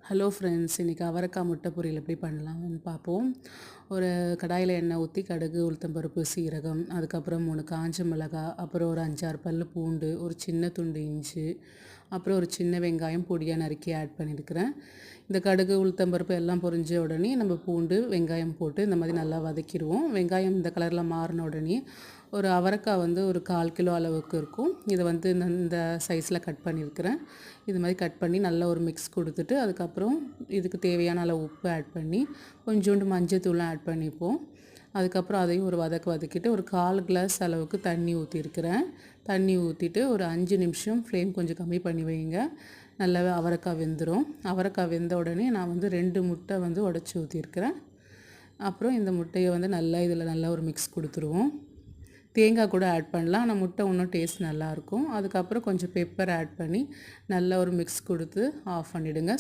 Hello friends, இன்றைக்கி அவரைக்காய் முட்டை பொரியல் எப்படி பண்ணலாம்னு பார்ப்போம். ஒரு கடாயில் எண்ணெய் ஊற்றி கடுகு, உளுத்தம்பருப்பு, சீரகம், அதுக்கப்புறம் 3 காஞ்ச மிளகாய், அப்புறம் ஒரு 5 6 பல்லு பூண்டு, ஒரு சின்ன துண்டு இஞ்சி, அப்புறம் ஒரு சின்ன வெங்காயம் பொடியாக நறுக்கி ஆட் பண்ணியிருக்கிறேன். இந்த கடுகு, உளுத்தம்பருப்பு எல்லாம் பொரிஞ்ச உடனே நம்ம பூண்டு, வெங்காயம் போட்டு இந்த மாதிரி நல்லா வதக்கிடுவோம். வெங்காயம் இந்த கலரில் மாறின உடனே ஒரு அவரைக்காய் ஒரு 1/4 கிலோ அளவுக்கு இருக்கும். இதை இந்த சைஸில் கட் பண்ணியிருக்கிறேன். இது மாதிரி கட் பண்ணி நல்லா ஒரு மிக்ஸ் கொடுத்துட்டு, அதுக்கப்புறம் இதுக்கு தேவையான அளவு உப்பு ஆட் பண்ணி கொஞ்சோண்டு மஞ்சத்தூளும் ஆட் பண்ணிப்போம். அதுக்கப்புறம் அதையும் ஒரு வதக்கிட்டு ஒரு 1/4 கிளாஸ் அளவுக்கு தண்ணி ஊற்றிருக்கிறேன். தண்ணி ஊற்றிட்டு ஒரு 5 நிமிஷம் ஃப்ளேம் கொஞ்சம் கம்மி பண்ணி வைங்க. நல்லாவே அவரைக்காய் வெந்துடும். அவரைக்காய் வெந்த உடனே நான் 2 முட்டை உடச்சி ஊற்றிருக்கிறேன். அப்புறம் இந்த முட்டையை நல்லா இதில் நல்லா ஒரு மிக்ஸ் கொடுத்துருவோம். தேங்காய் கூட ஆட் பண்ணலாம், ஆனால் முட்டை இன்னும் டேஸ்ட் நல்லாயிருக்கும். அதுக்கப்புறம் கொஞ்சம் பெப்பர் ஆட் பண்ணி நல்லா ஒரு மிக்ஸ் கொடுத்து ஆஃப் பண்ணிவிடுங்க.